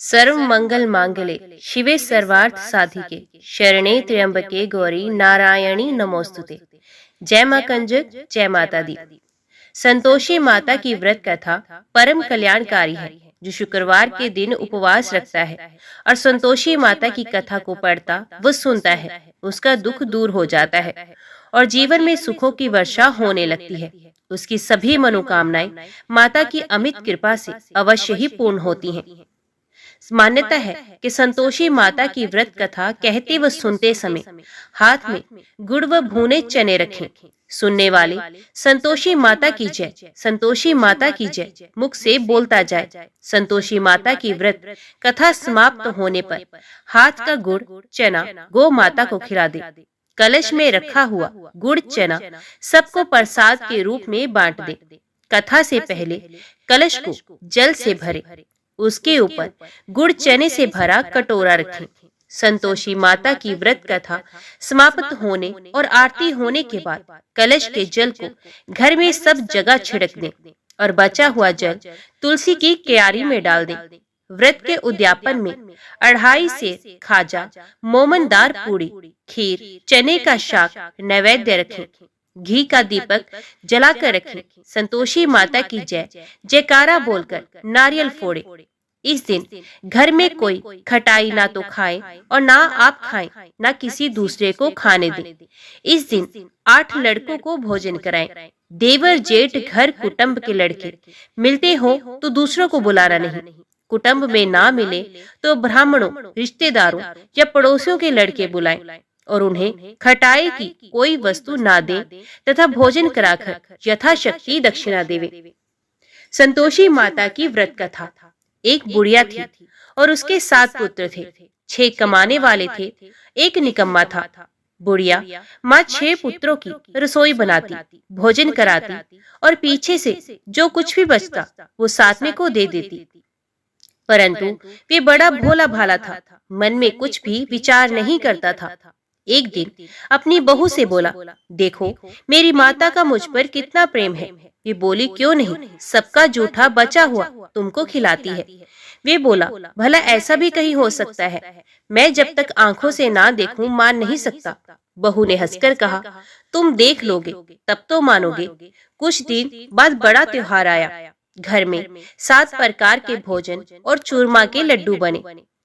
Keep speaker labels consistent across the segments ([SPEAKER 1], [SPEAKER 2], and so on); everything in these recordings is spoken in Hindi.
[SPEAKER 1] सर्व मंगल मांगले शिवे सर्वार्थ साधिके शरणे त्र्यंबके गौरी नारायणी नमोस्तुते। जय मां कंजक, जय माता दी। संतोषी माता की व्रत कथा परम कल्याणकारी है। जो शुक्रवार के दिन उपवास रखता है और संतोषी माता की कथा को पढ़ता व सुनता है, उसका दुख दूर हो जाता है और जीवन में सुखों की वर्षा होने लगती है। उसकी सभी मनोकामनाएं माता की अमित कृपा से अवश्य ही पूर्ण होती हैं। मान्यता है कि संतोषी माता की व्रत कथा कहते व सुनते समय हाथ में गुड़ व भुने चने रखें। सुनने वाले संतोषी माता की जय, संतोषी माता की जय मुख से बोलता जाए। संतोषी माता की व्रत कथा समाप्त होने पर हाथ का गुड़ चना गौ माता को खिला दे। कलश में रखा हुआ गुड़ चना सबको प्रसाद के रूप में बांट दे। कथा से पहले कलश को जल से भरे, उसके ऊपर गुड़ चने से भरा कटोरा रखें। संतोषी माता की व्रत कथा समाप्त होने और आरती होने के बाद कलश के जल को घर में सब जगह छिड़क दें और बचा हुआ जल तुलसी की क्यारी में डाल दें। व्रत के उद्यापन में 2.5 सेर खाजा, मोमनदार पूड़ी, खीर, चने का शाक नैवेद्य रखें। घी का दीपक जलाकर रखें। संतोषी माता की जय जयकारा बोलकर नारियल फोड़े। इस दिन घर में कोई खटाई ना तो खाए और ना आप खाएं, ना किसी दूसरे को खाने दें। इस दिन 8 लड़कों को भोजन कराएं। देवर जेठ घर कुटुंब के लड़के मिलते हो तो दूसरों को बुलाना नहीं। कुटुंब में ना मिले तो ब्राह्मणों, रिश्तेदारों या पड़ोसियों के लड़के बुलाएं और उन्हें खटाई की कोई वस्तु ना दें तथा भोजन कराकर यथाशक्ति दक्षिणा देवे। संतोषी माता की व्रत कथा। एक बुढ़िया थी और उसके 7 पुत्र थे। 6 कमाने वाले थे, एक निकम्मा था। बुढ़िया माँ 6 पुत्रों की रसोई बनाती, भोजन कराती और पीछे से जो कुछ भी बचता वो 7वें को दे देती। परंतु वे बड़ा भोला भाला था, मन में कुछ भी विचार नहीं करता था। एक दिन अपनी बहू से बोला, देखो मेरी माता का मुझ पर कितना प्रेम है। वे बोली, क्यों नहीं, सबका जूठा बचा हुआ तुमको खिलाती है। वे बोला, भला ऐसा भी कहीं हो सकता है? मैं जब तक आंखों से ना देखूं मान नहीं सकता। बहू ने हंसकर कहा, तुम देख लोगे तब तो मानोगे। कुछ दिन बाद बड़ा त्योहार आया। घर में 7 प्रकार के भोजन और चूरमा के लड्डू बने।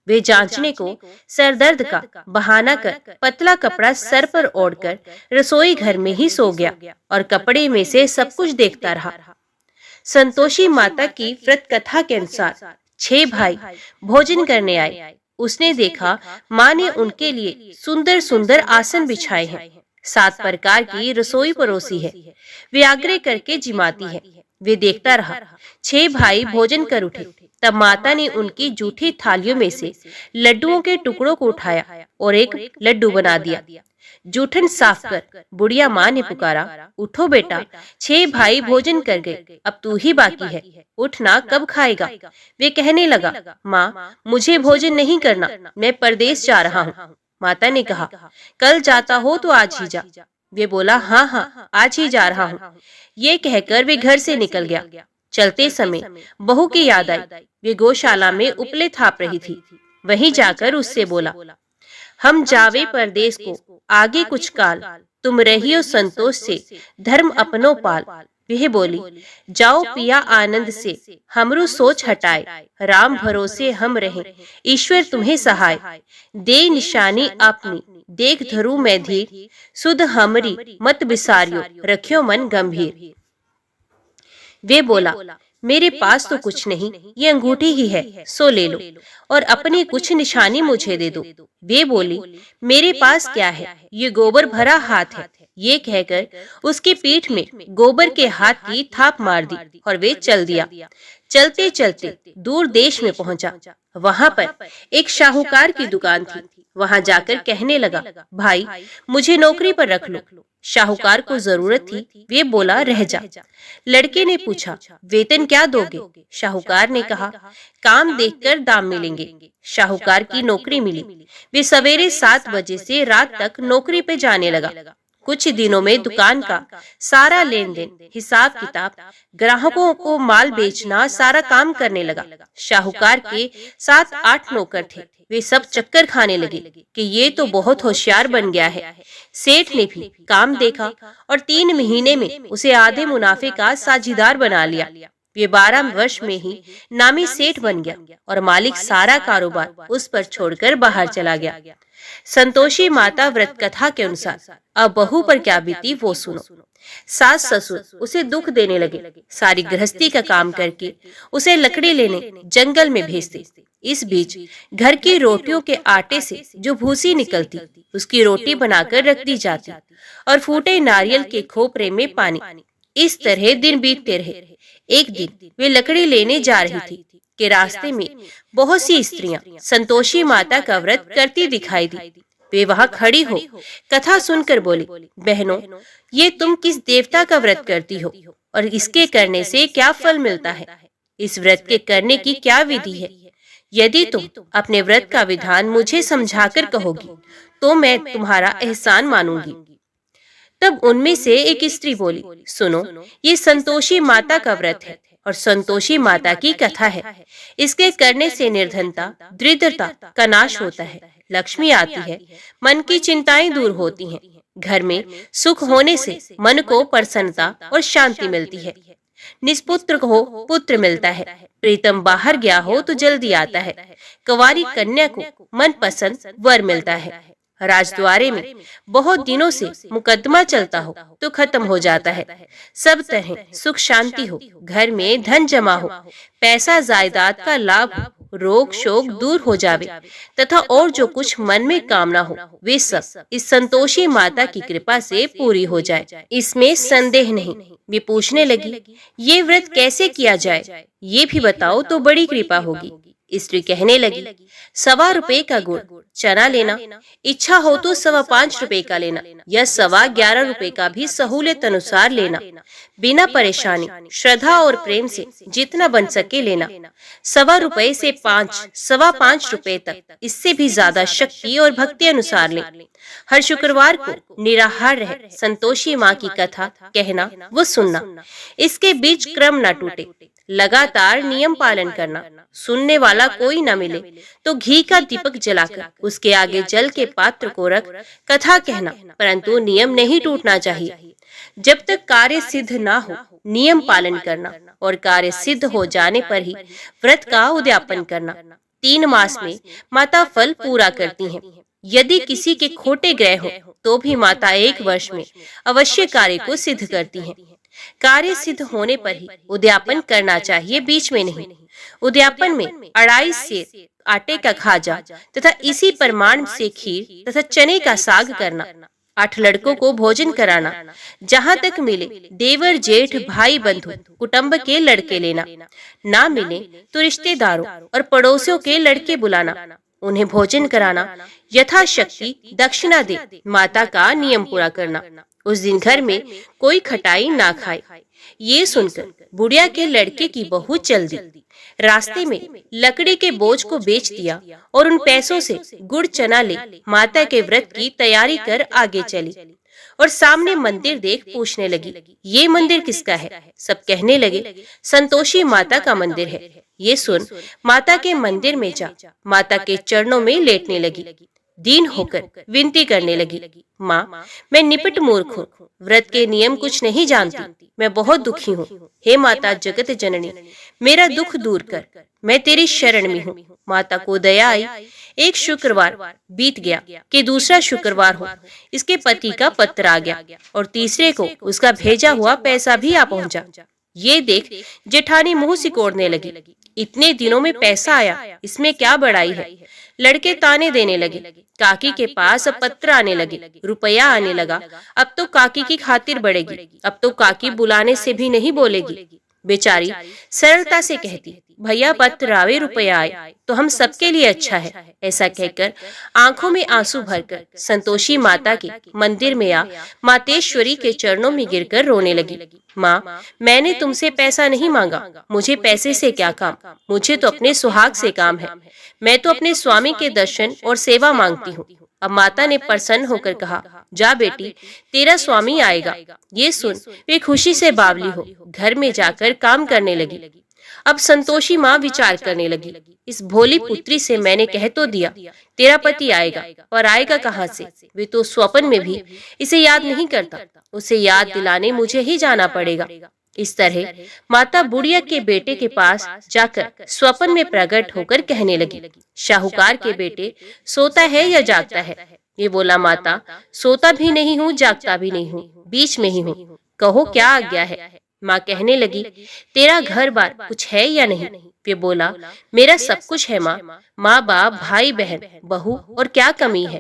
[SPEAKER 1] वे जांचने को सरदर्द का बहाना कर पतला कपड़ा सर पर ओढ़कर रसोई घर में ही सो गया और कपड़े में से सब कुछ देखता रहा। संतोषी माता की व्रत कथा के अनुसार 6 भाई भोजन करने आए। उसने देखा माँ ने उनके लिए सुंदर सुंदर आसन बिछाए हैं। 7 प्रकार की रसोई परोसी है। वे आग्रह करके जिमाती है। वे देखता रहा। 6 भाई भोजन कर उठे। तब माता ने उनकी जूठी थालियों में से लड्डुओं के टुकड़ों को उठाया और एक लड्डू बना दिया। जूठन साफ कर बुढ़िया माँ ने पुकारा, उठो बेटा, 6 भाई भोजन कर गए, अब तू ही बाकी है, उठना कब खाएगा? वे कहने लगा, माँ मुझे भोजन नहीं करना, मैं परदेश जा रहा हूँ। माता ने कहा, कल जाता हो तो आज ही जा। वे बोला, हाँ हाँ आज ही जा रहा हूँ। ये कहकर वे घर से निकल गया। चलते समय बहू की याद आई। वे गौशाला में उपले थाप रही थी। वहीं जाकर उससे बोला, हम जावे परदेश को आगे कुछ काल, तुम रहियो संतोष से धर्म अपनो पाल। वह बोली, जाओ पिया आनंद से, हमरू सोच हटाए, राम भरोसे हम रहे, ईश्वर तुम्हें सहाय। दे निशानी अपनी देख धरू मैं धीर, सुध हमरी मत बिसारियो, रखियो मन गंभीर। वे बोला, मेरे पास तो कुछ नहीं, ये अंगूठी ही है, सो ले लो और अपनी कुछ निशानी मुझे दे दो। वे बोली, मेरे पास क्या है, ये गोबर भरा हाथ है। ये कहकर उसकी पीठ में गोबर के हाथ की थाप मार दी और वे चल दिया। चलते चलते दूर देश में पहुंचा। वहां पर एक शाहूकार की दुकान थी। वहां जाकर कहने लगा, भाई मुझे नौकरी पर रख लो। शाहूकार को जरूरत थी। वे बोला, रह जा। लड़के ने पूछा, वेतन क्या दोगे? शाहूकार ने कहा, काम देखकर दाम मिलेंगे। शाहूकार की नौकरी मिली। वे सवेरे 7 बजे से रात तक नौकरी पे जाने लगा। कुछ दिनों में दुकान का सारा लेन देन, हिसाब किताब, ग्राहकों को माल बेचना, सारा काम करने लगा। शाहूकार के 7-8 नौकर थे, वे सब चक्कर खाने लगे कि ये तो बहुत होशियार बन गया है। सेठ ने भी काम देखा और 3 महीने में उसे आधे मुनाफे का साझीदार बना लिया। वे 12 वर्ष में ही नामी सेठ बन गया और मालिक सारा कारोबार उस पर छोड़कर बाहर चला गया। संतोषी माता व्रत कथा के अनुसार अब बहू पर क्या बीती वो सुनो। सास ससुर उसे दुख देने लगे, सारी गृहस्थी का काम करके उसे लकड़ी लेने जंगल में भेजते। इस बीच घर की रोटियों के आटे से जो भूसी निकलती, उसकी रोटी बनाकर रख दी जाती और फूटे नारियल के खोपरे में पानी। इस तरह दिन बीतते रहे। एक दिन वे लकड़ी लेने जा रही थी कि रास्ते में बहुत सी स्त्रियां संतोषी माता का व्रत करती दिखाई दी। वे वहां खड़ी हो कथा सुनकर बोली, बहनों, ये तुम किस देवता का व्रत करती हो और इसके करने से क्या फल मिलता है? इस व्रत के करने की क्या विधि है? यदि तुम अपने व्रत का विधान मुझे समझाकर कहोगी तो मैं तुम्हारा एहसान मानूंगी। तब उनमें से एक स्त्री बोली, सुनो, ये संतोषी माता का व्रत है और संतोषी माता की कथा है। इसके करने से निर्धनता, दरिद्रता का नाश होता है, लक्ष्मी आती है, मन की चिंताएं दूर होती हैं, घर में सुख होने से मन को प्रसन्नता और शांति मिलती है, निष्पुत्र को पुत्र मिलता है, प्रीतम बाहर गया हो तो जल्दी आता है, कुंवारी कन्या को मन पसंद वर मिलता है, राजद्वारे में बहुत दिनों से मुकदमा चलता हो तो खत्म हो जाता है, सब तरह सुख शांति हो, घर में धन जमा हो, पैसा जायदाद का लाभ हो, रोग शोक दूर हो जावे तथा और जो कुछ मन में कामना हो वे सब इस संतोषी माता की कृपा से पूरी हो जाए, इसमें संदेह नहीं। वे पूछने लगी, ये व्रत कैसे किया जाए, ये भी बताओ तो बड़ी कृपा होगी। स्त्री कहने लगी, 1.25 रुपए का गुड़ चना लेना, इच्छा हो तो 5.25 रुपए का लेना या 11.25 रुपए का भी सहूलियत अनुसार लेना, बिना परेशानी, श्रद्धा और प्रेम से जितना बन सके लेना। 1.25 रुपए से 5-5.25 रुपए तक, इससे भी ज्यादा शक्ति और भक्ति अनुसार लें। हर शुक्रवार को निराहार रह संतोषी माँ की कथा कहना वो सुनना, इसके बीच क्रम न टूटे, लगातार नियम पालन करना। सुनने वाला कोई न मिले तो घी का दीपक जलाकर उसके आगे जल के पात्र को रख कथा कहना, परंतु नियम नहीं टूटना चाहिए। जब तक कार्य सिद्ध ना हो नियम पालन करना और कार्य सिद्ध हो जाने पर ही व्रत का उद्यापन करना। 3 मास में माता फल पूरा करती हैं। यदि किसी के खोटे ग्रह हो तो भी माता 1 वर्ष में अवश्य कार्य को सिद्ध करती हैं। कार्य सिद्ध होने पर ही उद्यापन करना चाहिए, बीच में नहीं। उद्यापन में 2.5 सेर आटे का खाजा तथा इसी प्रमाण से खीर तथा चने का साग करना। 8 लड़कों को भोजन कराना, जहाँ तक मिले देवर जेठ भाई बंधु कुटुंब के लड़के लेना, ना मिले तो रिश्तेदारों और पड़ोसियों के लड़के बुलाना, उन्हें भोजन कराना, यथाशक्ति दक्षिणा दे माता का नियम पूरा करना। उस दिन घर में कोई खटाई ना खाए। ये सुनकर बुढ़िया के लड़के की बहू चल दी। रास्ते में लकड़ी के बोझ को बेच दिया और उन पैसों से गुड़ चना ले माता के व्रत की तैयारी कर आगे चली और सामने मंदिर देख पूछने लगी, ये मंदिर किसका है? सब कहने लगे, संतोषी माता का मंदिर है। ये सुन माता के मंदिर में जा माता के चरणों में लेटने लगी, दीन होकर विनती करने लगी, माँ, मैं निपट मूर्ख हूँ, व्रत के नियम कुछ नहीं जानती, मैं बहुत दुखी हूँ। हे माता जगत जननी, मेरा दुख दूर कर, मैं तेरी शरण में हूँ। माता को दया आई। एक शुक्रवार बीत गया कि दूसरा शुक्रवार हो, इसके पति का पत्र आ गया और तीसरे को उसका भेजा हुआ पैसा भी आ पहुंचा। ये देख जेठानी मुंह सिकोड़ने लगी, इतने दिनों में पैसा आया, इसमें क्या बड़ाई है? लड़के ताने देने लगे। काकी के पास अब पत्र आने लगे, रुपया आने लगा, अब तो काकी की खातिर बढ़ेगी, अब तो काकी बुलाने से भी नहीं बोलेगी। बेचारी सरलता से कहती, भैया पतरावे रुपया आए तो हम सबके लिए अच्छा है। ऐसा कहकर आंखों में आंसू भरकर संतोषी माता के मंदिर में आ मातेश्वरी के चरणों में गिरकर रोने लगी। माँ, मैंने तुमसे पैसा नहीं मांगा, मुझे पैसे से क्या काम, मुझे तो अपने सुहाग से काम है। मैं तो अपने स्वामी के दर्शन और सेवा मांगती हूँ। अब माता ने प्रसन्न होकर कहा, जा बेटी, तेरा स्वामी आएगा। ये सुन वे खुशी से बावली हो घर में जाकर काम करने लगी। अब संतोषी माँ विचार करने लगी, इस भोली पुत्री से मैंने कह तो दिया तेरा पति आएगा, और आएगा कहाँ से? वे तो स्वप्न में भी इसे याद नहीं करता, उसे याद दिलाने मुझे ही जाना पड़ेगा। इस तरह माता बुढ़िया के बेटे के पास जाकर स्वप्न में प्रकट होकर कहने लगी, शाहूकार के बेटे, सोता है या जागता है? ये बोला, माता, सोता भी नहीं हूँ, जागता भी नहीं हूँ, बीच में ही हूँ, कहो क्या आज्ञा है? माँ कहने लगी, तेरा घर बार कुछ है या नहीं? वे बोला, मेरा सब कुछ है माँ, माँ बाप, भाई बहन, बहू, और क्या कमी है?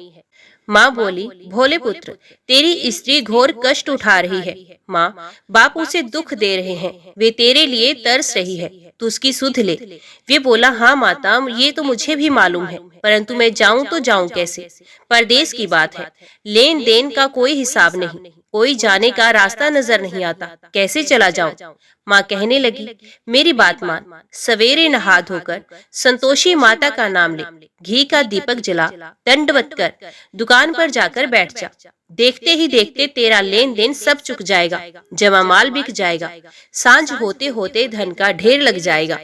[SPEAKER 1] माँ बोली, भोले पुत्र, तेरी स्त्री घोर कष्ट उठा रही है। माँ, बाप उसे दुख दे रहे हैं, वे तेरे लिए तरस रही है, तू उसकी सुध ले। वे बोला, हाँ माता, ये तो मुझे भी मालूम है, परंतु मैं जाऊं तो जाऊं कैसे? परदेश की बात है, लेन देन का कोई हिसाब नहीं, कोई जाने का रास्ता नजर नहीं आता, कैसे चला जाऊं? माँ कहने लगी, मेरी बात मान, सवेरे नहा धोकर संतोषी माता का नाम ले, घी का दीपक जला, दंडवत कर दुकान पर जाकर बैठ जा। देखते ही देखते तेरा लेन देन सब चुक जाएगा, जमा माल बिक जाएगा, सांझ होते होते धन का ढेर लग जाएगा।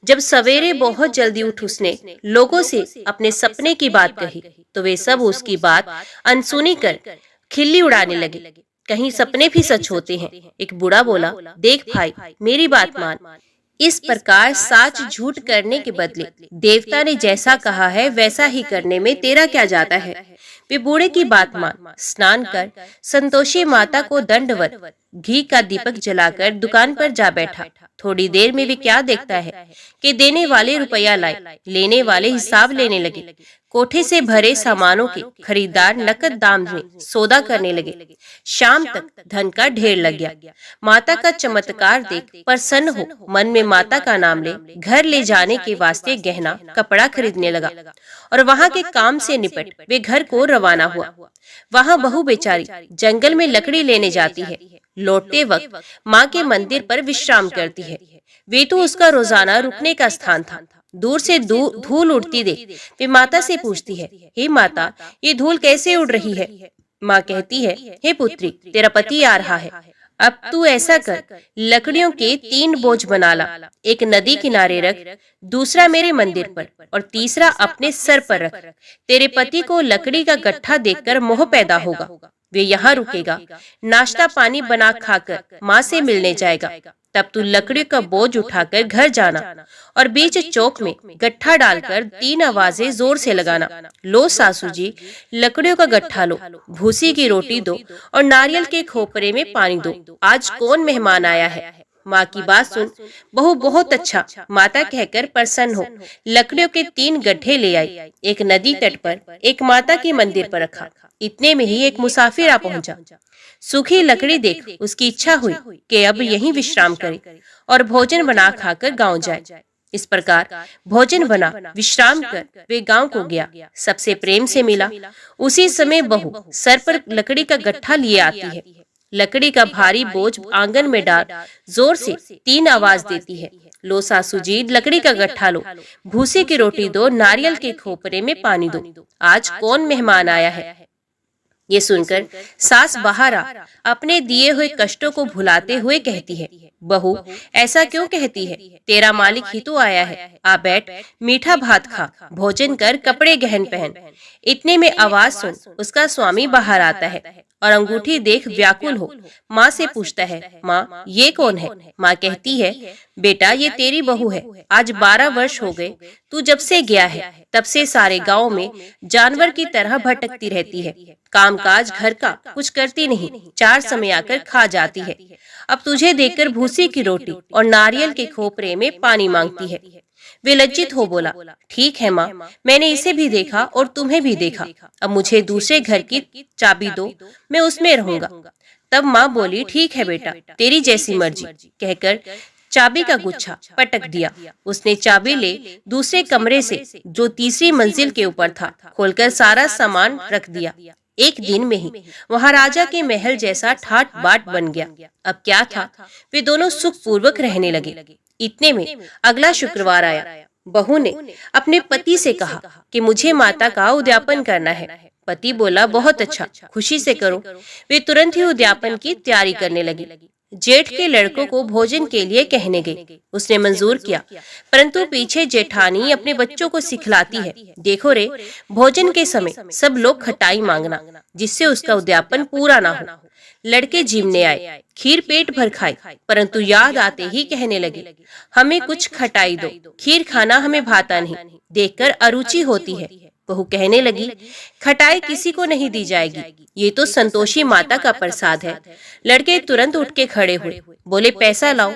[SPEAKER 1] जब सवेरे बहुत जल्दी उठ उसने लोगों से अपने सपने की बात कही तो वे सब उसकी बात अनसुनी कर खिल्ली उड़ाने लगे, कहीं सपने भी सच होते हैं। एक बूढ़ा बोला, देख भाई, मेरी बात मान, इस प्रकार साच झूठ करने के बदले देवता ने जैसा कहा है वैसा ही करने में तेरा क्या जाता है? वे बूढ़े की बात मान, स्नान कर संतोषी माता को दंडवत घी का दीपक जलाकर दुकान पर जा बैठा। थोड़ी देर में वे क्या देखता है कि देने वाले रुपया लाए, लेने वाले हिसाब लेने लगे। कोठे से भरे सामानों के खरीदार नकद दाम में सौदा करने लगे। शाम तक धन का ढेर लग गया। माता का चमत्कार देख प्रसन्न हो मन में माता का नाम ले घर ले जाने के वास्ते गहना कपड़ा खरीदने लगा, और वहाँ के काम से निपट वे घर को रवाना हुआ। वहाँ बहू बेचारी जंगल में लकड़ी लेने जाती है, लौटते वक्त माँ के मंदिर पर विश्राम करती है। वे तो उसका रोजाना रुकने का स्थान था। दूर से धूल उड़ती देख वे माता से पूछती है, हे माता, ये धूल कैसे उड़ रही है? माँ कहती है, हे पुत्री, तेरा पति आ रहा है, अब तू ऐसा कर, लकड़ियों के 3 बोझ बना ला, एक नदी किनारे रख, दूसरा मेरे मंदिर पर और तीसरा अपने सर पर रख। तेरे पति को लकड़ी का गट्ठा देखकर मोह पैदा होगा, वे यहाँ रुकेगा, नाश्ता पानी बना खाकर माँ से मिलने जाएगा। तब तू लकड़ी का बोझ उठाकर घर जाना और बीच चौक में गट्ठा डालकर 3 आवाजें जोर से लगाना, लो सासू जी, लकड़ियों का गट्ठा लो, भूसी की रोटी दो और नारियल के खोपरे में पानी दो, आज कौन मेहमान आया है? माँ की बात सुन बहू बहुत अच्छा माता कहकर प्रसन्न हो लकड़ियों के 3 गड्ढे ले आई, एक नदी तट पर, एक माता के मंदिर पर रखा। इतने में ही एक मुसाफिर आ पहुंचा। सूखी लकड़ी देख उसकी इच्छा हुई कि अब यहीं विश्राम करे और भोजन बना खाकर गांव जाए। इस प्रकार भोजन बना विश्राम कर वे गांव को गया, सबसे प्रेम से मिला। उसी समय बहू सर पर लकड़ी का गट्ठा लिए आती है, लकड़ी का भारी बोझ आंगन में डाल जोर से 3 आवाज देती है, लो सासू जी, लकड़ी का गट्ठा लो, भूसे की रोटी दो, नारियल के खोपरे में पानी दो, आज कौन मेहमान आया है? ये सुनकर सास बाहर आ अपने दिए हुए कष्टों को भुलाते हुए कहती है, बहू ऐसा क्यों कहती है? तेरा मालिक ही तो आया है, आ बैठ, मीठा भात खा, भोजन कर, कपड़े गहन पहन। इतने में आवाज सुन उसका स्वामी बाहर आता है और अंगूठी देख व्याकुल हो माँ से पूछता है, माँ ये कौन है? माँ कहती है, बेटा ये तेरी बहू है, आज 12 वर्ष हो गए, तू जब से गया है तब से सारे गांव में जानवर की तरह भटकती रहती है, कामकाज घर का कुछ करती नहीं, 4 समय आकर खा जाती है। अब तुझे देखकर भूसी की रोटी और नारियल के खोपरे में पानी मांगती है। वे लज्जित हो बोला, ठीक है माँ, मैंने इसे भी देखा और तुम्हें भी देखा, अब मुझे दूसरे घर की चाबी दो, मैं उसमें रहूंगा। तब माँ बोली, ठीक है बेटा, तेरी जैसी मर्जी कहकर चाबी का गुच्छा पटक दिया। उसने चाबी ले दूसरे कमरे से, जो तीसरी मंजिल के ऊपर था, खोलकर सारा सामान रख दिया। एक दिन में ही वहां राजा के महल जैसा ठाट बाट बन गया। अब क्या था, वे दोनों सुख पूर्वक रहने लगे। इतने में अगला शुक्रवार आया। बहू ने अपने पति से कहा कि मुझे माता का उद्यापन करना है। पति बोला, बहुत अच्छा, खुशी से करो। वे तुरंत ही उद्यापन की तैयारी करने लगी। जेठ के लड़कों को भोजन के लिए कहने गई। उसने मंजूर किया, परंतु पीछे जेठानी अपने बच्चों को सिखलाती है, देखो रे, भोजन के समय सब लोग खटाई मांगना, जिससे उसका उद्यापन पूरा ना हो। लड़के जिमने आए, खीर पेट भर खाई, परंतु याद आते ही कहने लगे, हमें कुछ खटाई दो, खीर खाना हमें भाता नहीं, देखकर अरुचि होती है। बहू कहने लगी, खटाई किसी को नहीं दी जाएगी, ये तो संतोषी माता का प्रसाद है। लड़के तुरंत उठ के खड़े हुए, बोले, पैसा लाओ।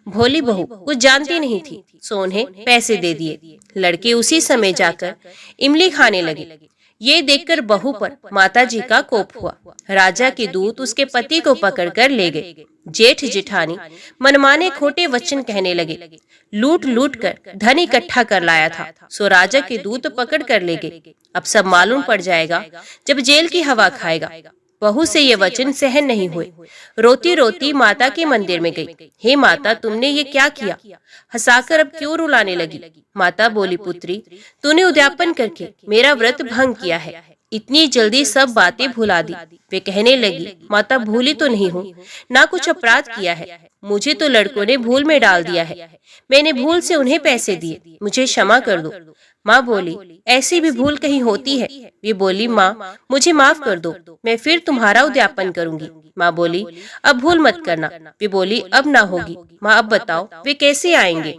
[SPEAKER 1] भोली बहू कुछ जानती नहीं थी, सो उन्हें पैसे दे दिए। लड़के उसी समय जाकर इमली खाने लगे। ये देखकर बहू पर माताजी का कोप हुआ। राजा के दूत उसके पति को पकड़कर ले गए। जेठ जेठानी मनमाने खोटे वचन कहने लगे, लूट लूट कर धन इकट्ठा कर लाया था, सो राजा के दूत पकड़ कर ले गए। अब सब मालूम पड़ जाएगा जब जेल की हवा खाएगा। बहू से ये वचन सहन नहीं हुए। रोती रोती माता के मंदिर में गई। हे माता, तुमने ये क्या किया? हंसाकर अब क्यों रुलाने लगी? माता बोली, पुत्री, तूने उद्यापन करके मेरा व्रत भंग किया है। इतनी जल्दी सब बातें भुला दी। वे कहने लगी, माता, भूली तो नहीं हूँ, ना कुछ अपराध किया है, मुझे तो लड़कों ने भूल में डाल दिया है। मैंने भूल से उन्हें पैसे दिए, मुझे क्षमा कर दो। माँ बोली, ऐसी भी भूल कहीं होती है? वे बोली, माँ, मुझे माफ कर दो, मैं फिर तुम्हारा उद्यापन करूंगी। माँ बोली, अब भूल मत करना। वे बोली, अब ना होगी। माँ, अब बताओ वे कैसे आएंगे?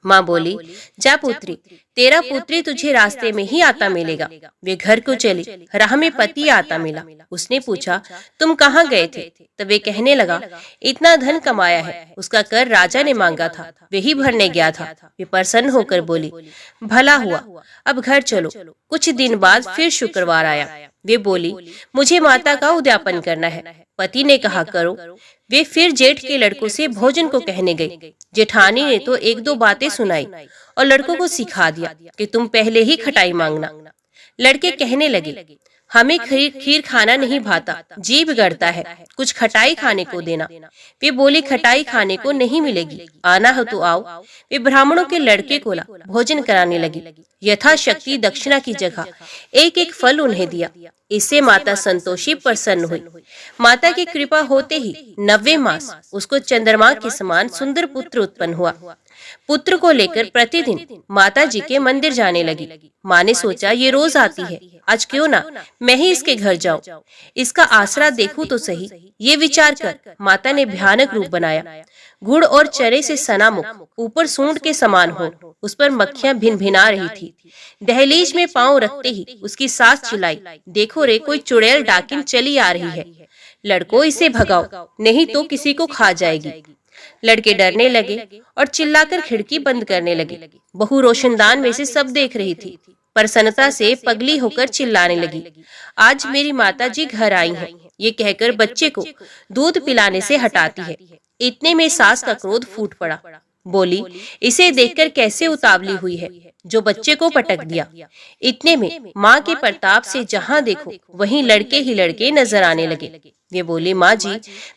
[SPEAKER 1] माँ बोली, जा पुत्री, तेरा पुत्री तुझे रास्ते में ही आता मिलेगा। वे घर को चली। राह में पति आता मिला। उसने पूछा, तुम कहाँ गए थे? तब वे कहने लगा, इतना धन कमाया है, उसका कर राजा ने मांगा था, वही भरने गया था। वे प्रसन्न होकर बोली, भला हुआ, अब घर चलो। कुछ दिन बाद फिर शुक्रवार आया। वे बोली, मुझे माता का उद्यापन करना है। पति ने कहा, करो। वे फिर जेठ के लड़कों से भोजन को कहने गई। जेठानी ने तो एक दो बातें सुनाई और लड़कों को सिखा दिया कि तुम पहले ही खटाई मांगना। लड़के कहने लगे, हमें खीर खाना नहीं भाता, जी बिगड़ता है, कुछ खटाई खाने को देना। वे बोली, खटाई खाने को नहीं मिलेगी, आना हो तो आओ। वे ब्राह्मणों के लड़के को ला भोजन कराने लगी। यथाशक्ति दक्षिणा की जगह एक एक फल उन्हें दिया। इससे माता संतोषी प्रसन्न हुई। माता की कृपा होते ही 90 मास उसको चंद्रमा के समान सुंदर पुत्र उत्पन्न हुआ। पुत्र को लेकर प्रतिदिन माता जी के मंदिर जाने लगी। माँ ने सोचा, ये रोज आती है, आज क्यों ना मैं ही इसके घर जाऊं, इसका आसरा देखूं तो सही। ये विचार कर माता ने भयानक रूप बनाया। गुड़ और चरे से सना मुख, ऊपर सूंड के समान हो, उस पर मक्खियां भिन भिना रही थी। दहलीज में पांव रखते ही उसकी सास चिल्लाई, देखो रे, कोई चुड़ैल डाकिन चली आ रही है, लड़को इसे भगाओ, नहीं तो किसी को खा जाएगी। लड़के डरने लगे और चिल्लाकर खिड़की बंद करने लगे। बहू रोशनदान में से सब देख रही थी। प्रसन्नता से पगली होकर चिल्लाने लगी, आज मेरी माता जी घर आई हैं। ये कहकर बच्चे को दूध पिलाने से हटाती है। इतने में सास का क्रोध फूट पड़ा। बोली, इसे देखकर कैसे उतावली हुई है, जो बच्चे को पटक दिया। इतने में माँ के प्रताप से जहाँ देखो वहीं लड़के ही लड़के नजर आने लगे। वे बोली, माँ जी,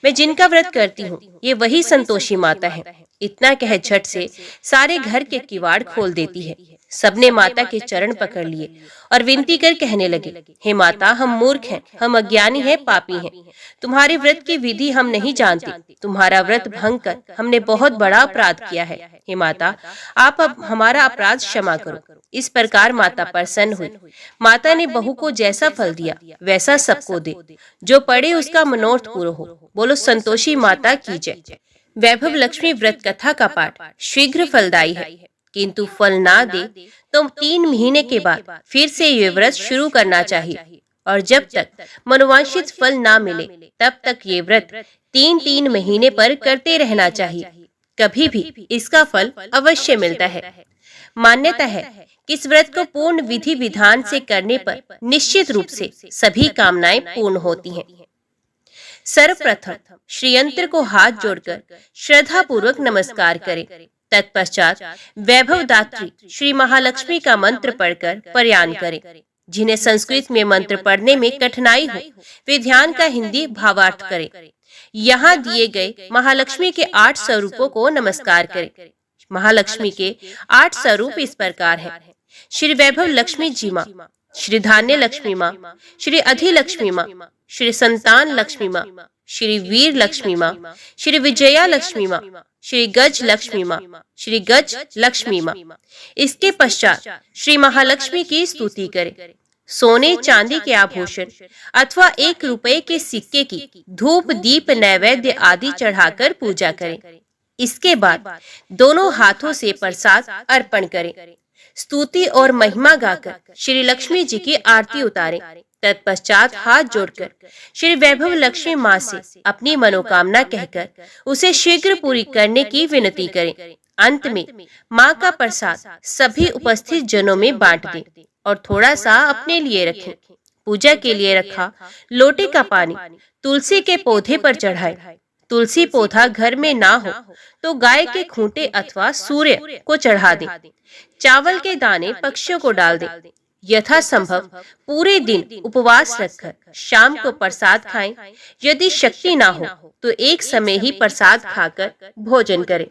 [SPEAKER 1] मैं जिनका व्रत करती हूँ ये वही संतोषी माता है। इतना कह झट से सारे घर के किवाड़ खोल देती है। सबने माता के चरण पकड़ लिए और विनती कर कहने लगे, हे माता, हम मूर्ख हैं, हम अज्ञानी हैं, पापी हैं। तुम्हारे व्रत की विधि हम नहीं जानते। तुम्हारा व्रत भंग कर हमने बहुत बड़ा अपराध किया है। हे माता, आप अब हमारा अपराध क्षमा करो। इस प्रकार माता प्रसन्न हुई। माता ने बहू को जैसा फल दिया वैसा सबको दे, जो पड़े उसका मनोरथ पूर्ण हो। बोलो संतोषी माता की जय। वैभव लक्ष्मी व्रत कथा का पाठ शीघ्र फलदायी है, किंतु फल ना दे तो 3 महीने के बाद फिर से ये व्रत शुरू करना चाहिए, और जब तक मनोवांछित फल ना मिले तब तक ये व्रत 3-3 महीने पर करते रहना चाहिए। कभी भी इसका फल अवश्य मिलता है। मान्यता है कि इस व्रत को पूर्ण विधि विधान से करने पर निश्चित रूप से सभी कामनाएं पूर्ण होती हैं। सर्वप्रथम श्री यंत्र को हाथ जोड़कर श्रद्धा पूर्वक नमस्कार करें। तत्पश्चात वैभव दात्री श्री महालक्ष्मी का मंत्र पढ़कर प्रयाण करें। जिन्हें संस्कृत में मंत्र पढ़ने में कठिनाई हो वे ध्यान का हिंदी भावार्थ करें। यहाँ दिए गए महालक्ष्मी के 8 स्वरूपों को नमस्कार करें। महालक्ष्मी के 8 स्वरूप इस प्रकार है। श्री वैभव लक्ष्मी जी माँ, श्री धान्य लक्ष्मी माँ, श्री अधिलक्ष्मी माँ, श्री संतान लक्ष्मी माँ, श्री वीर लक्ष्मी माँ, श्री विजया लक्ष्मी माँ, श्री गज लक्ष्मी माँ, श्री गज लक्ष्मी माँ। इसके पश्चात श्री महालक्ष्मी की स्तुति करें। सोने चांदी के आभूषण अथवा 1 रुपए के सिक्के की धूप दीप नैवेद्य आदि चढ़ाकर पूजा करें। इसके बाद दोनों हाथों से प्रसाद अर्पण करें। स्तुति और महिमा गाकर श्री लक्ष्मी जी की आरती उतारें। तत्पश्चात हाथ जोड़कर श्री वैभव लक्ष्मी माँ से अपनी मनोकामना कहकर उसे शीघ्र पूरी करने की विनती करें। अंत में माँ का प्रसाद सभी उपस्थित जनों में बांट दें और थोड़ा सा अपने लिए रखें। पूजा के लिए रखा लोटे का पानी तुलसी के पौधे पर चढ़ाएं। तुलसी पौधा घर में ना हो तो गाय के खूंटे अथवा सूर्य को चढ़ा दें। चावल के दाने पक्षियों को डाल दें। यथासंभव पूरे दिन उपवास रखकर शाम को प्रसाद खाएं। यदि शक्ति ना हो तो एक समय ही प्रसाद खाकर भोजन करें।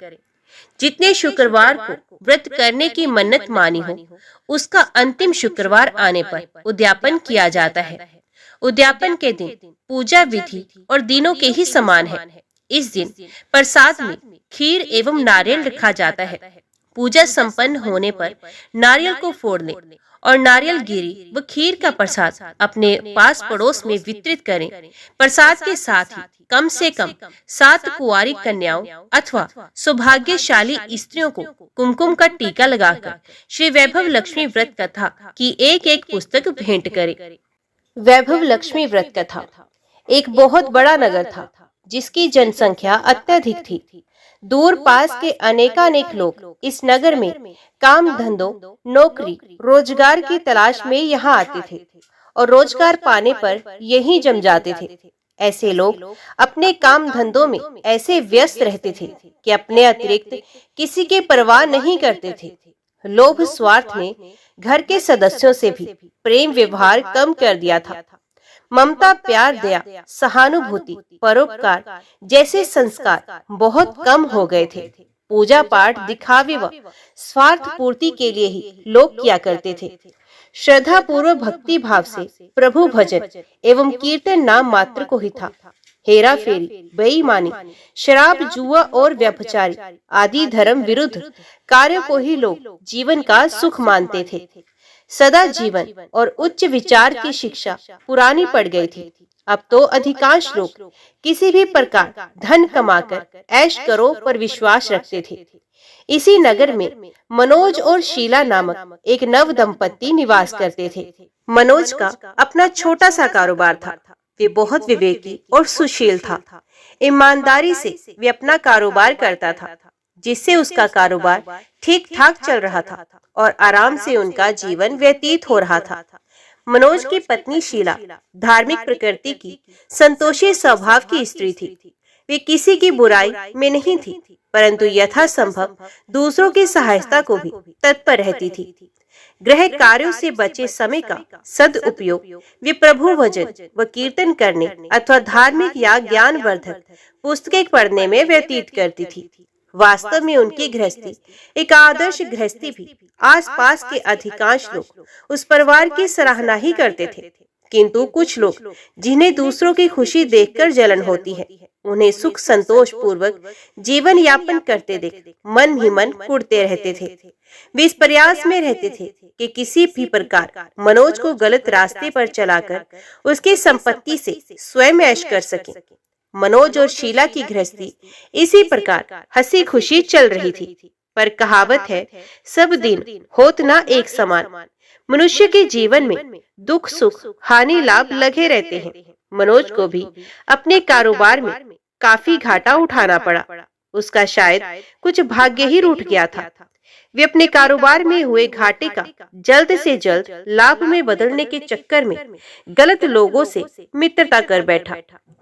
[SPEAKER 1] जितने शुक्रवार को व्रत करने की मन्नत मानी हो उसका अंतिम शुक्रवार आने पर उद्यापन किया जाता है। उद्यापन के दिन पूजा विधि और दिनों के ही समान है। इस दिन प्रसाद में खीर एवं नारियल रखा जाता है। पूजा संपन्न होने पर नारियल को फोड़ लें और नारियल गिरी व खीर का प्रसाद अपने पास पड़ोस में वितरित करें। प्रसाद के साथ ही कम से कम 7 कुंवारी कन्याओं अथवा सौभाग्यशाली स्त्रियों को कुमकुम का टीका लगाकर श्री वैभव लक्ष्मी व्रत कथा की एक पुस्तक भेंट करें। वैभव लक्ष्मी व्रत कथा। एक बहुत बड़ा नगर था जिसकी जनसंख्या अत्यधिक थी। दूर पास के अनेकानेक लोग इस नगर में काम धंधों नौकरी रोजगार की तलाश में यहाँ आते थे और रोजगार पाने पर यहीं जम जाते थे। ऐसे लोग अपने काम धंधों में ऐसे व्यस्त रहते थे कि अपने अतिरिक्त किसी के परवाह नहीं करते थे। लोभ स्वार्थ ने घर के सदस्यों से भी प्रेम व्यवहार कम कर दिया था। ममता प्यार दया सहानुभूति परोपकार जैसे संस्कार बहुत कम हो गए थे। पूजा पाठ दिखावे व स्वार्थ पूर्ति के लिए ही लोग किया करते थे। श्रद्धा पूर्वक भक्ति भाव से प्रभु भजन एवं कीर्तन नाम मात्र को ही था। हेरा फेरी बेईमानी शराब जुआ और व्यभिचारी आदि धर्म विरुद्ध कार्य को ही लोग जीवन का सुख मानते थे। सदा जीवन और उच्च विचार की शिक्षा पुरानी पड़ गई थी। अब तो अधिकांश लोग किसी भी प्रकार धन कमाकर ऐश करो पर विश्वास रखते थे। इसी नगर में मनोज और शीला नामक एक नव दंपत्ति निवास करते थे। मनोज का अपना छोटा सा कारोबार था। वे बहुत विवेकी और सुशील था। ईमानदारी से वे अपना कारोबार करता था, जिससे उसका कारोबार ठीक ठाक चल रहा था और आराम से उनका जीवन व्यतीत हो रहा था। मनोज की पत्नी शीला धार्मिक प्रकृति की संतोषी स्वभाव की स्त्री थी। वे किसी की बुराई में नहीं थी, परंतु यथासंभव दूसरों की सहायता को भी तत्पर रहती थी। गृह कार्यों से बचे समय का सदुपयोग वे प्रभु भजन व कीर्तन करने अथवा धार्मिक या ज्ञानवर्धक पुस्तकें पढ़ने में व्यतीत करती थी। वास्तव में उनकी गृहस्थी एक आदर्श गृहस्थी भी आसपास के अधिकांश लोग उस परिवार की सराहना ही करते थे। किंतु कुछ लोग जिन्हें दूसरों की खुशी देखकर जलन होती है, उन्हें सुख संतोष पूर्वक जीवन यापन करते देख मन ही मन कुढ़ते रहते थे। वे इस प्रयास में रहते थे कि किसी भी प्रकार मनोज को गलत रास्ते पर चलाकर उसकी संपत्ति से स्वयं ऐश कर सके। मनोज और शीला की गृहस्थी इसी प्रकार हंसी खुशी चल रही थी। पर कहावत है, सब दिन होत ना एक समान। मनुष्य के जीवन में दुख सुख हानि लाभ लगे रहते हैं। मनोज को भी अपने कारोबार में काफी घाटा उठाना पड़ा। उसका शायद कुछ भाग्य ही रूठ गया था। वे अपने कारोबार में हुए घाटे का जल्द से जल्द लाभ में बदलने के चक्कर में गलत लोगों से मित्रता कर बैठा।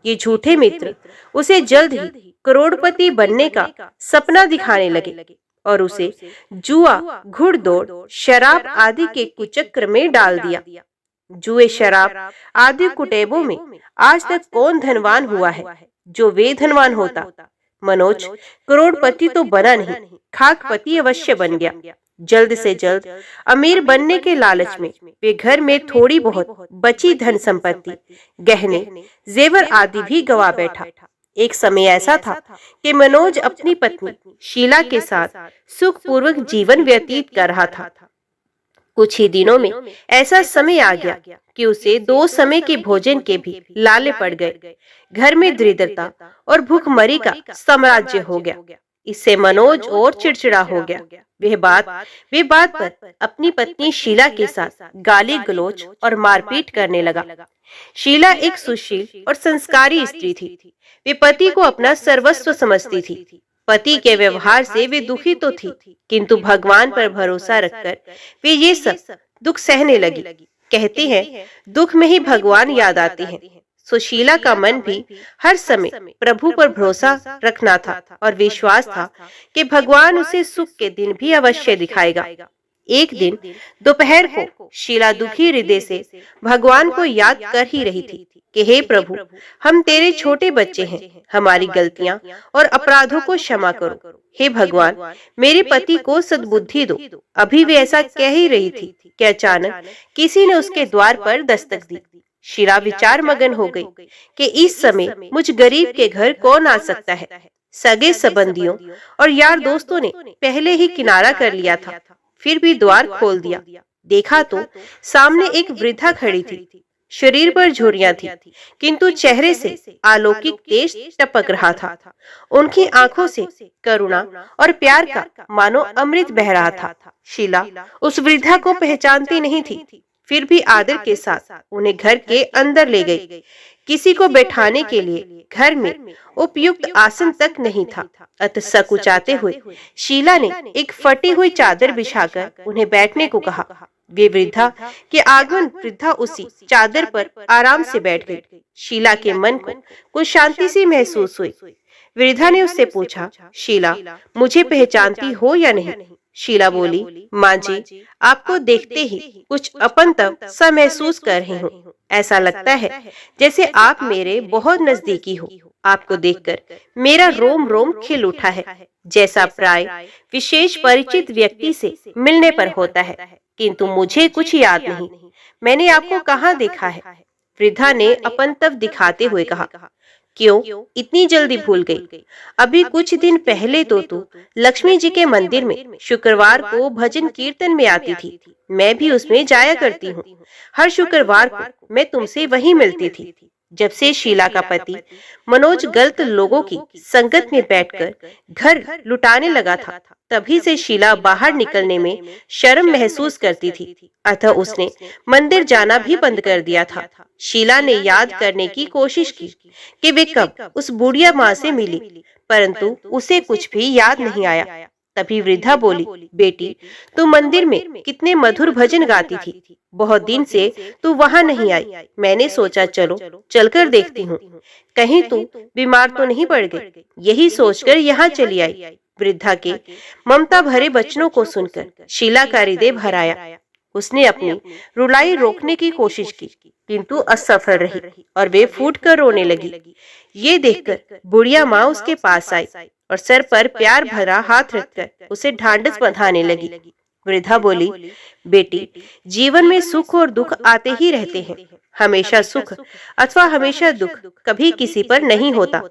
[SPEAKER 1] ये झूठे मित्र उसे जल्द ही करोड़पति बनने का सपना दिखाने लगे और उसे जुआ, घुड़दौड़, शराब आदि के कुचक्र में डाल दिया। जुए, शराब आदि कुटेबों में आज तक कौन धनवान हुआ है जो वे धनवान होता? मनोज करोड़पति तो बना नहीं, खाकपति अवश्य बन गया। जल्द से जल्द अमीर बनने के लालच में वे घर में थोड़ी बहुत बची धन संपत्ति, गहने, जेवर आदि भी गवा बैठा। एक समय ऐसा था कि मनोज अपनी पत्नी शीला के साथ सुखपूर्वक जीवन व्यतीत कर रहा था। कुछ ही दिनों में ऐसा समय आ गया कि उसे 2 समय के भोजन के भी लाले पड़ गए। घर में दरिद्रता और भूखमरी का साम्राज्य हो गया। इससे मनोज और चिड़चिड़ा हो गया। वे बात पर अपनी पत्नी शीला के साथ गाली गलौज और मारपीट करने लगा। शीला एक सुशील और संस्कारी स्त्री थी। वे पति को अपना सर्वस्व समझती थी। पति के व्यवहार से वे दुखी तो थी, किंतु भगवान पर भरोसा रखकर वे ये सब दुख सहने लगी। कहते हैं दुख में ही भगवान याद आते हैं। सुशीला का मन भी हर समय प्रभु पर भरोसा रखना था और विश्वास था कि भगवान उसे सुख के दिन भी अवश्य दिखाएगा। एक दिन दोपहर को शीला दुखी हृदय से भगवान को याद कर ही रही थी कि हे प्रभु, हम तेरे छोटे बच्चे हैं, हमारी गलतियां और अपराधों को क्षमा करो। हे भगवान, मेरे पति को सद्बुद्धि दो। अभी वे ऐसा कह ही रही थी कि अचानक किसी ने उसके द्वार पर दस्तक दी। शीला विचार मगन हो गई कि इस समय मुझ गरीब के घर कौन आ सकता है। सगे संबंधियों और यार दोस्तों ने पहले ही किनारा कर लिया था, फिर भी द्वार खोल दिया। देखा तो सामने एक वृद्धा खड़ी थी। शरीर पर झुर्रियां थी, किंतु चेहरे से अलौकिक तेज टपक रहा था। उनकी आंखों से करुणा और प्यार का मानो अमृत बह रहा था। शीला उस वृद्धा को पहचानती नहीं थी, फिर भी आदर के साथ उन्हें घर के अंदर ले गई। किसी को बैठाने के लिए घर में उपयुक्त आसन तक नहीं था। अतः सकुचाते हुए शीला ने एक फटी हुई चादर बिछाकर उन्हें बैठने को कहा। वे वृद्धा के आगमन वृद्धा उसी चादर पर आराम से बैठ गई। शीला के मन को कुछ शांति सी महसूस हुई। वृद्धा ने उससे पूछा, शीला, मुझे पहचानती हो या नहीं? शीला बोली, माँ जी, आपको देखते ही कुछ अपनत्व सा महसूस कर रही हूँ। ऐसा लगता है जैसे आप मेरे बहुत नजदीकी हो। आपको देखकर मेरा रोम रोम खिल उठा है, जैसा प्राय विशेष परिचित व्यक्ति से मिलने पर होता है, किंतु मुझे कुछ याद नहीं। मैंने आपको कहाँ देखा है? वृद्धा ने अपनत्व दिखाते हुए कहा। क्यों इतनी जल्दी भूल गई? अभी कुछ दिन पहले तो तू लक्ष्मी जी के मंदिर में शुक्रवार को भजन कीर्तन में आती थी। मैं भी उसमें जाया करती हूँ। हर शुक्रवार को मैं तुमसे वहीं मिलती थी। जब से शीला का पति मनोज गलत लोगों की संगत में बैठकर घर लुटाने लगा था, तभी से शीला बाहर निकलने में शर्म महसूस करती थी। अतः उसने मंदिर जाना भी बंद कर दिया था। शीला ने याद करने की कोशिश की कि वे कब उस बुढ़िया माँ से मिली, परंतु उसे कुछ भी याद नहीं आया। तभी वृद्धा बोली, बेटी, तू मंदिर में कितने मधुर भजन गाती थी। बहुत दिन से तू वहाँ नहीं आई। मैंने सोचा चलो चलकर देखती हूँ, कहीं तू बीमार तो नहीं पड़ गई। यही सोचकर यहाँ चली आई। वृद्धा के ममता भरे वचनों को सुनकर शीला का हृदय भर आया। उसने अपनी रुलाई रोकने की कोशिश की, किंतु असफल रही और वे फूट कर रोने लगी। ये देखकर बुढ़िया माँ उसके पास आई और सर पर प्यार भरा हाथ रखकर उसे ढांढस बंधाने लगी। वृद्धा बोली, बेटी, जीवन में सुख और दुख आते ही रहते हैं। हमेशा सुख अथवा हमेशा दुख कभी किसी पर नहीं होता,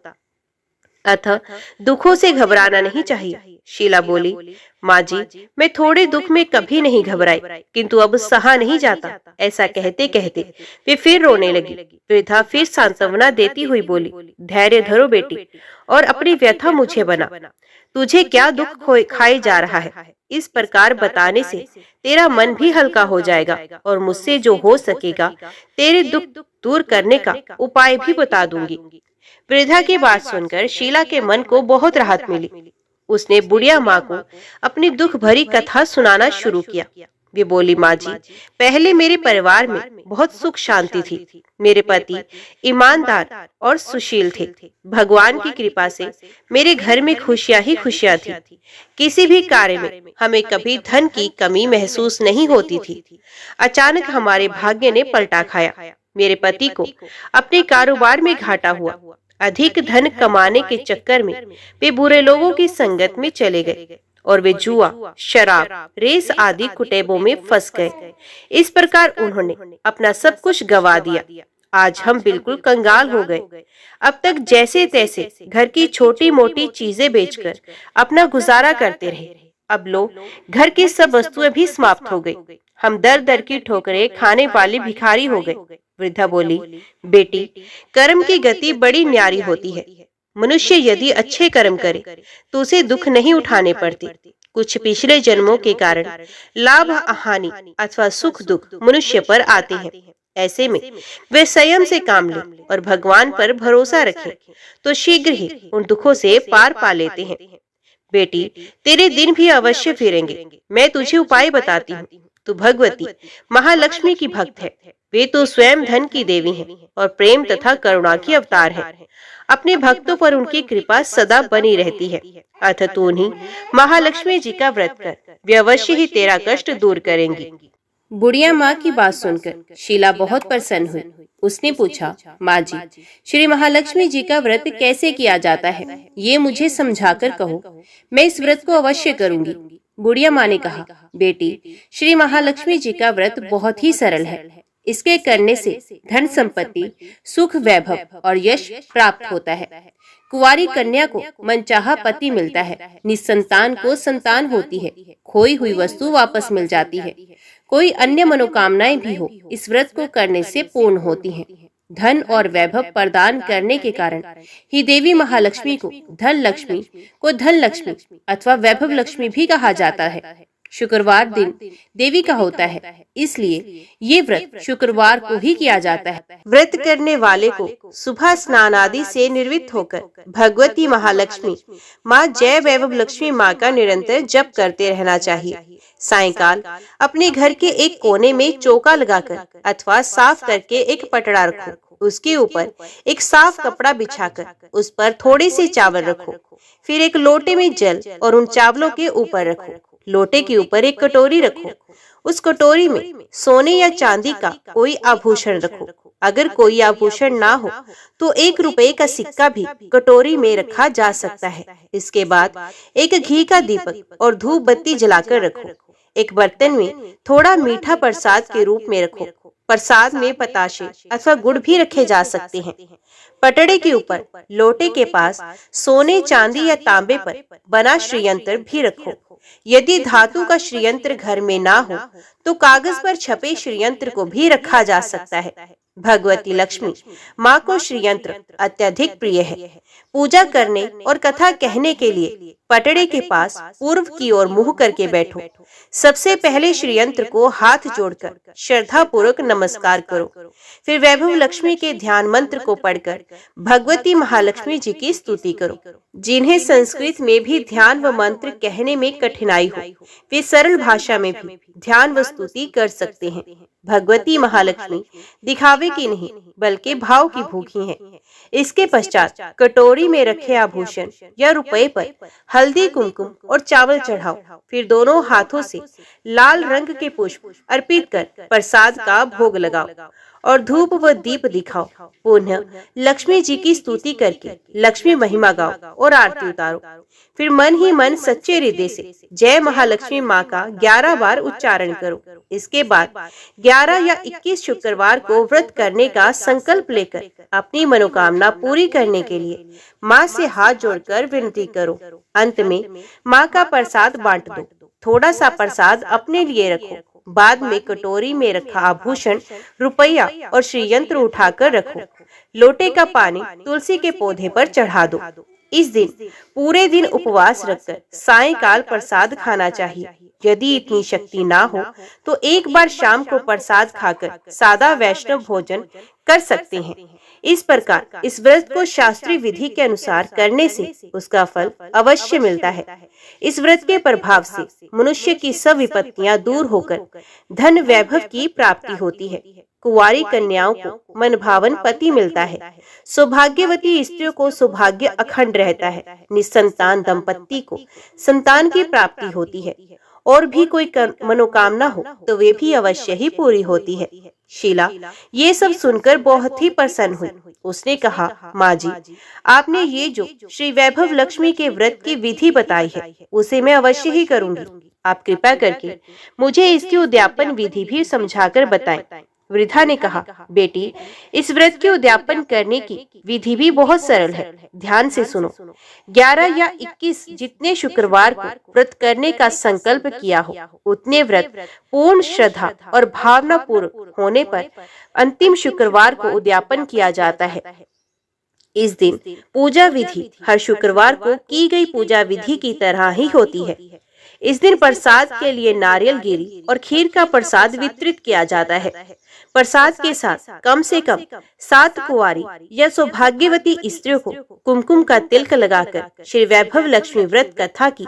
[SPEAKER 1] अतः दुखों से घबराना नहीं चाहिए। शीला बोली, माँ जी, मैं थोड़े दुख में कभी नहीं घबराई, किंतु अब सहा नहीं जाता। ऐसा कहते कहते वे फिर रोने लगी। वृद्धा फिर सांत्वना देती हुई बोली, धैर्य धरो बेटी और अपनी व्यथा मुझे बना। तुझे क्या दुख खाए जा रहा है, इस प्रकार बताने से तेरा मन भी हल्का हो जाएगा और मुझसे जो हो सकेगा तेरे दुख दूर करने का उपाय भी बता दूंगी। वृद्धा की बात सुनकर शीला के मन को बहुत राहत मिली। उसने बुढ़िया माँ को अपनी दुख भरी कथा सुनाना शुरू किया। वे बोली, माँ जी, पहले मेरे परिवार में बहुत सुख शांति थी। मेरे पति ईमानदार और सुशील थे। भगवान की कृपा से मेरे घर में खुशियां ही खुशियां थी। किसी भी कार्य में हमें कभी धन की कमी महसूस नहीं होती थी। अचानक हमारे भाग्य ने पलटा खाया। मेरे पति को अपने कारोबार में घाटा हुआ। अधिक धन कमाने के चक्कर में वे बुरे लोगों की संगत में चले गए और वे जुआ, शराब, रेस आदि कुटेबों में फंस गए। इस प्रकार उन्होंने अपना सब कुछ गंवा दिया। आज हम बिल्कुल कंगाल हो गए। अब तक जैसे तैसे घर की छोटी मोटी चीजें बेचकर अपना गुजारा करते रहे। अब लो, घर की सब वस्तुएं भी समाप्त हो गई। हम दर दर की ठोकरें खाने वाले भिखारी हो गए। वृद्धा बोली, बेटी, कर्म की गति बड़ी न्यारी होती है। मनुष्य यदि अच्छे कर्म करे तो उसे दुख नहीं उठाने पड़ते। कुछ पिछले जन्मों के कारण लाभ, हानि अथवा सुख दुख मनुष्य पर आते हैं। ऐसे में वे संयम से काम लें और भगवान पर भरोसा रखें तो शीघ्र ही उन दुखों से पार पा लेते हैं। बेटी, तेरे दिन भी अवश्य फिरेंगे। मैं तुझे उपाय बताती हूँ। तू भगवती महालक्ष्मी की भक्त है। वे तो स्वयं धन की देवी हैं और प्रेम तथा करुणा की अवतार है। अपने भक्तों पर उनकी कृपा सदा बनी रहती है। अतः तू उन्हीं महालक्ष्मी जी का व्रत कर, वे अवश्य ही तेरा कष्ट दूर करेंगी। बुढ़िया माँ की बात सुनकर शीला बहुत प्रसन्न हुई। उसने पूछा, माँ जी, श्री महालक्ष्मी जी का व्रत कैसे किया जाता है, ये मुझे समझाकर कहो। मैं इस व्रत को अवश्य करूंगी। बुढ़िया माँ ने कहा, बेटी, श्री महालक्ष्मी जी का व्रत बहुत ही सरल है। इसके करने से धन संपत्ति, सुख, वैभव और यश प्राप्त होता है। कुंवारी कन्या को मनचाहा पति मिलता है। निसंतान को संतान होती है। खोई हुई वस्तु वापस मिल जाती है। कोई अन्य मनोकामनाएं भी हो, इस व्रत को करने से पूर्ण होती हैं। धन और वैभव प्रदान करने के कारण ही देवी महालक्ष्मी को धन लक्ष्मी अथवा वैभव लक्ष्मी भी कहा जाता है। शुक्रवार दिन देवी का होता है, इसलिए ये व्रत शुक्रवार को ही किया जाता है। व्रत करने वाले को सुबह स्नान आदि से निर्वृत्त होकर भगवती महालक्ष्मी माँ जय वैभव लक्ष्मी माँ का निरंतर जप करते रहना चाहिए। सायंकाल अपने घर के एक कोने में चौका लगाकर अथवा साफ करके एक पटड़ा रखो। उसके ऊपर एक साफ कपड़ा बिछाकर उस पर थोड़े से चावल रखो। फिर एक लोटे में जल और उन चावलों के ऊपर रखो। लोटे के ऊपर एक कटोरी रखो। उस कटोरी में सोने या चांदी का कोई आभूषण रखो। अगर कोई आभूषण ना हो तो 1 रुपए का सिक्का भी कटोरी में रखा जा सकता है। इसके बाद एक घी का दीपक और धूप बत्ती जलाकर रखो। एक बर्तन में थोड़ा मीठा प्रसाद के रूप में रखो। प्रसाद में बताशे अथवा गुड़ भी रखे जा सकते हैं। पटड़े के ऊपर लोटे के पास सोने, चांदी या तांबे पर बना श्रीयंत्र भी रखो। यदि धातु का श्रीयंत्र घर में ना हो तो कागज पर छपे श्रीयंत्र को भी रखा जा सकता है। भगवती लक्ष्मी माँ को श्रीयंत्र अत्यधिक प्रिय है। पूजा करने और कथा कहने के लिए पटड़े के पास पूर्व की ओर मुंह करके बैठो। सबसे पहले श्रीयंत्र को हाथ जोड़कर श्रद्धा पूर्वक नमस्कार करो। फिर वैभव लक्ष्मी के ध्यान मंत्र को पढ़कर भगवती महालक्ष्मी जी की स्तुति करो। जिन्हें संस्कृत में भी ध्यान व मंत्र कहने में कठिनाई हो, वे सरल भाषा में भी ध्यान व स्तुति कर सकते हैं। भगवती महालक्ष्मी दिखावे की नहीं बल्कि भाव की भूखी हैं। इसके पश्चात कटोरी में रखे आभूषण या रुपए पर हल्दी, कुमकुम और चावल चढ़ाओ। फिर दोनों हाथों से लाल रंग के पुष्प अर्पित कर प्रसाद का भोग लगाओ और धूप व दीप दिखाओ। पुनः लक्ष्मी जी की स्तुति करके लक्ष्मी महिमा गाओ और आरती उतारो। फिर मन ही मन सच्चे हृदय से जय महालक्ष्मी माँ का 11 बार उच्चारण करो। इसके बाद 11 या 21 शुक्रवार को व्रत करने का संकल्प लेकर अपनी मनोकामना पूरी करने के लिए माँ से हाथ जोड़कर विनती करो। अंत में माँ का प्रसाद बांट दो। थोड़ा सा प्रसाद अपने लिए रखो। बाद में कटोरी में रखा आभूषण, रुपया और श्रीयंत्र उठाकर रखो। लोटे का पानी तुलसी के पौधे पर चढ़ा दो। इस दिन पूरे दिन उपवास रखकर सायंकाल प्रसाद खाना चाहिए। यदि इतनी शक्ति ना हो तो एक बार शाम को प्रसाद खाकर सादा वैष्णव भोजन कर सकते हैं। इस प्रकार इस व्रत को शास्त्रीय विधि के अनुसार करने से उसका फल अवश्य मिलता है। इस व्रत के प्रभाव से मनुष्य की सब विपत्तियां दूर होकर धन वैभव की प्राप्ति होती है। कुंवारी कन्याओं को मनभावन पति मिलता है। सौभाग्यवती स्त्रियों को सौभाग्य अखंड रहता है। निसंतान दंपत्ति को संतान की प्राप्ति होती है। और भी कोई मनोकामना हो तो वे भी अवश्य ही पूरी होती है। शीला ये सब सुनकर बहुत ही प्रसन्न हुई। उसने कहा, माँ जी, आपने ये जो श्री वैभव लक्ष्मी के व्रत की विधि बताई है उसे मैं अवश्य ही करूंगी। आप कृपा करके मुझे इसकी उद्यापन विधि भी समझाकर बताएं। वृद्धा ने कहा, बेटी, इस व्रत के उद्यापन करने की विधि भी बहुत सरल है। ध्यान से सुनो। 11 या 21 जितने शुक्रवार को व्रत करने का संकल्प किया हो, उतने व्रत पूर्ण श्रद्धा और भावना पूर्वक होने पर अंतिम शुक्रवार को उद्यापन किया जाता है। इस दिन पूजा विधि हर शुक्रवार को की गई पूजा विधि की तरह ही होती है। इस दिन प्रसाद के लिए नारियल गिरी और खीर का प्रसाद वितरित किया जाता है। प्रसाद के साथ कम से कम 7 कुंवारी या सौभाग्यवती स्त्रियों को कुमकुम का तिलक लगाकर श्री वैभव लक्ष्मी व्रत कथा की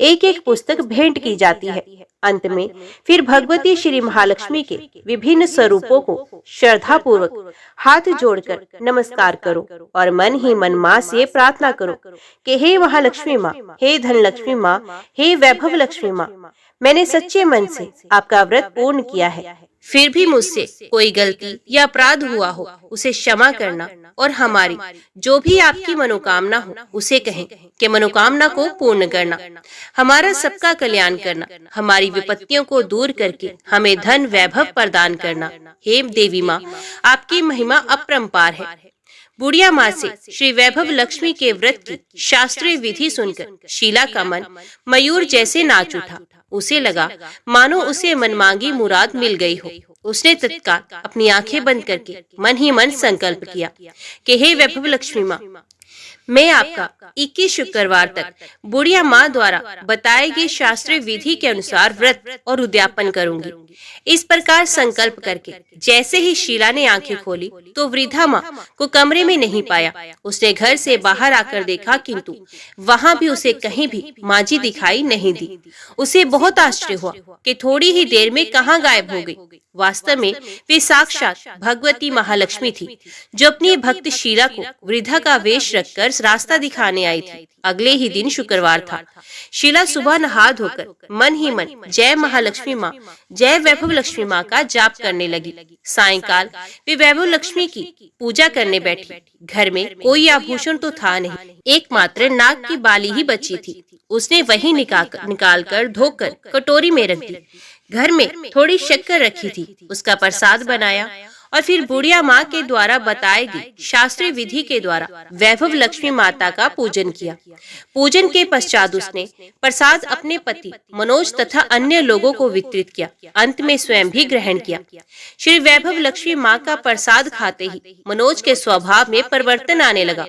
[SPEAKER 1] एक पुस्तक भेंट की जाती है। अंत में फिर भगवती श्री महालक्ष्मी के विभिन्न स्वरूपों को श्रद्धा पूर्वक हाथ जोड़कर नमस्कार करो और मन ही मन माँ से प्रार्थना करो कि हे महालक्ष्मी माँ, हे धन लक्ष्मी माँ, हे वैभव लक्ष्मी माँ, मैंने सच्चे मन से आपका व्रत पूर्ण किया है। फिर भी मुझसे कोई गलती या अपराध हुआ हो उसे क्षमा करना और हमारी जो भी आपकी मनोकामना हो उसे कहें कि मनोकामना को पूर्ण करना, हमारा सबका कल्याण करना, हमारी विपत्तियों को दूर करके हमें धन वैभव प्रदान करना। हे देवी माँ, आपकी महिमा अपरंपार है। बुढ़िया माँ से श्री वैभव लक्ष्मी के व्रत की शास्त्रीय विधि सुनकर शीला का मन मयूर जैसे नाच उठा। उसे लगा मानो उसे मनमांगी मुराद मिल गई हो। उसने तत्काल अपनी आंखें बंद करके मन ही मन संकल्प किया कि हे वैभव लक्ष्मी माँ, मैं आपका 21 शुक्रवार तक बुढ़िया माँ द्वारा बताए गए शास्त्रीय विधि के अनुसार व्रत और उद्यापन करूंगी। इस प्रकार संकल्प करके जैसे ही शीला ने आंखें खोली तो वृद्धा माँ को कमरे में नहीं पाया। उसने घर से बाहर आकर देखा, किंतु वहाँ भी उसे कहीं भी माँ जी दिखाई नहीं दी। उसे बहुत आश्चर्य हुआ कि थोड़ी ही देर में कहाँ गायब हो गई। वास्तव में वे साक्षात भगवती महालक्ष्मी थी, जो अपनी भक्त शीला को वृद्धा का वेश रखकर रास्ता दिखाने आई थी। अगले ही दिन शुक्रवार था। शीला सुबह नहा धोकर मन ही मन जय महालक्ष्मी माँ, जय वैभव लक्ष्मी माँ का जाप करने लगी। सायंकाल वे वैभव लक्ष्मी की पूजा करने बैठी। घर में कोई आभूषण तो था नहीं, एकमात्र नाक की बाली ही बची थी। उसने वही निकाल कर धोकर कटोरी में रख दी। घर में थोड़ी शक्कर रखी थी, उसका प्रसाद बनाया और फिर बुढ़िया माँ के द्वारा बताई गई शास्त्रीय विधि के द्वारा वैभव लक्ष्मी माता का पूजन किया। पूजन के पश्चात उसने प्रसाद अपने पति मनोज तथा अन्य लोगों को वितरित किया। अंत में स्वयं भी ग्रहण किया। श्री वैभव लक्ष्मी माँ का प्रसाद खाते ही मनोज के स्वभाव में परिवर्तन आने लगा।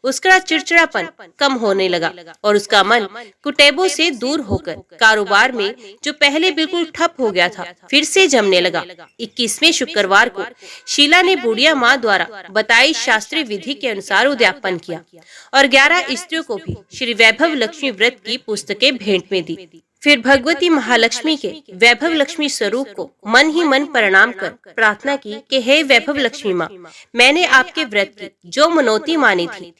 [SPEAKER 1] उसका चिड़चिड़ापन कम होने लगा और उसका मन कुटैबों से दूर होकर कारोबार में जो पहले बिल्कुल ठप हो गया था फिर से जमने लगा। 21वें शुक्रवार को शीला ने बुढ़िया माँ द्वारा बताई शास्त्रीय विधि के अनुसार उद्यापन किया और 11 स्त्रियों को भी श्री वैभव लक्ष्मी व्रत की पुस्तकें भेंट में दी। फिर भगवती महालक्ष्मी के वैभव लक्ष्मी स्वरूप को मन ही मन प्रणाम कर प्रार्थना की कि हे वैभव लक्ष्मी माँ, मैंने आपके व्रत की जो मनौती मानी थी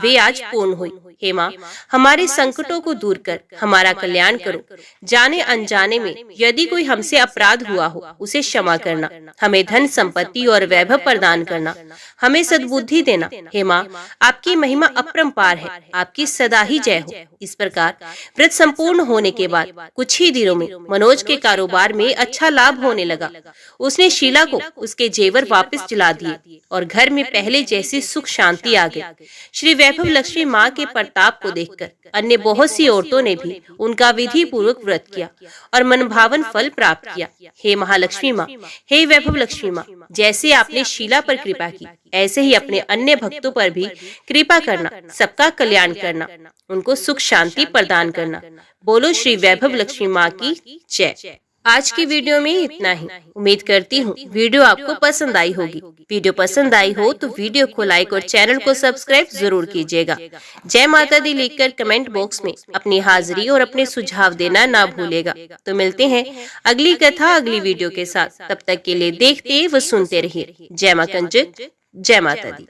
[SPEAKER 1] वे आज पूर्ण हुई। हे माँ, हमारे संकटों को दूर कर हमारा कल्याण करो। जाने अनजाने में यदि कोई हमसे अपराध हुआ हो उसे क्षमा करना, हमें धन संपत्ति और वैभव प्रदान करना, हमें सद्बुद्धि देना। हे माँ, आपकी महिमा अपरंपार है, आपकी सदा ही जय हो। इस प्रकार व्रत संपूर्ण होने के बाद कुछ ही दिनों में मनोज के कारोबार में अच्छा लाभ होने लगा। उसने शीला को उसके जेवर वापस दिला दिए और घर में पहले जैसी सुख शांति आ गई। श्री वैभव लक्ष्मी माँ के प्रताप को देखकर अन्य बहुत सी औरतों ने भी उनका विधि पूर्वक व्रत किया और मनभावन फल प्राप्त किया। हे महालक्ष्मी माँ, हे वैभव लक्ष्मी माँ, जैसे आपने शीला पर कृपा की ऐसे ही अपने अन्य भक्तों पर भी कृपा करना, सबका कल्याण करना, उनको सुख शांति प्रदान करना। बोलो श्री वैभव लक्ष्मी माँ की जय। आज की वीडियो में इतना ही। उम्मीद करती हूँ वीडियो आपको पसंद आई होगी। वीडियो पसंद आई हो तो वीडियो को लाइक और चैनल को सब्सक्राइब जरूर कीजिएगा। जय माता दी लिखकर कमेंट बॉक्स में अपनी हाजिरी और अपने सुझाव देना ना भूलेगा। तो मिलते हैं अगली कथा अगली वीडियो के साथ। तब तक के लिए देखते व सुनते रहिए। जय मां कंजक, जय माता दी।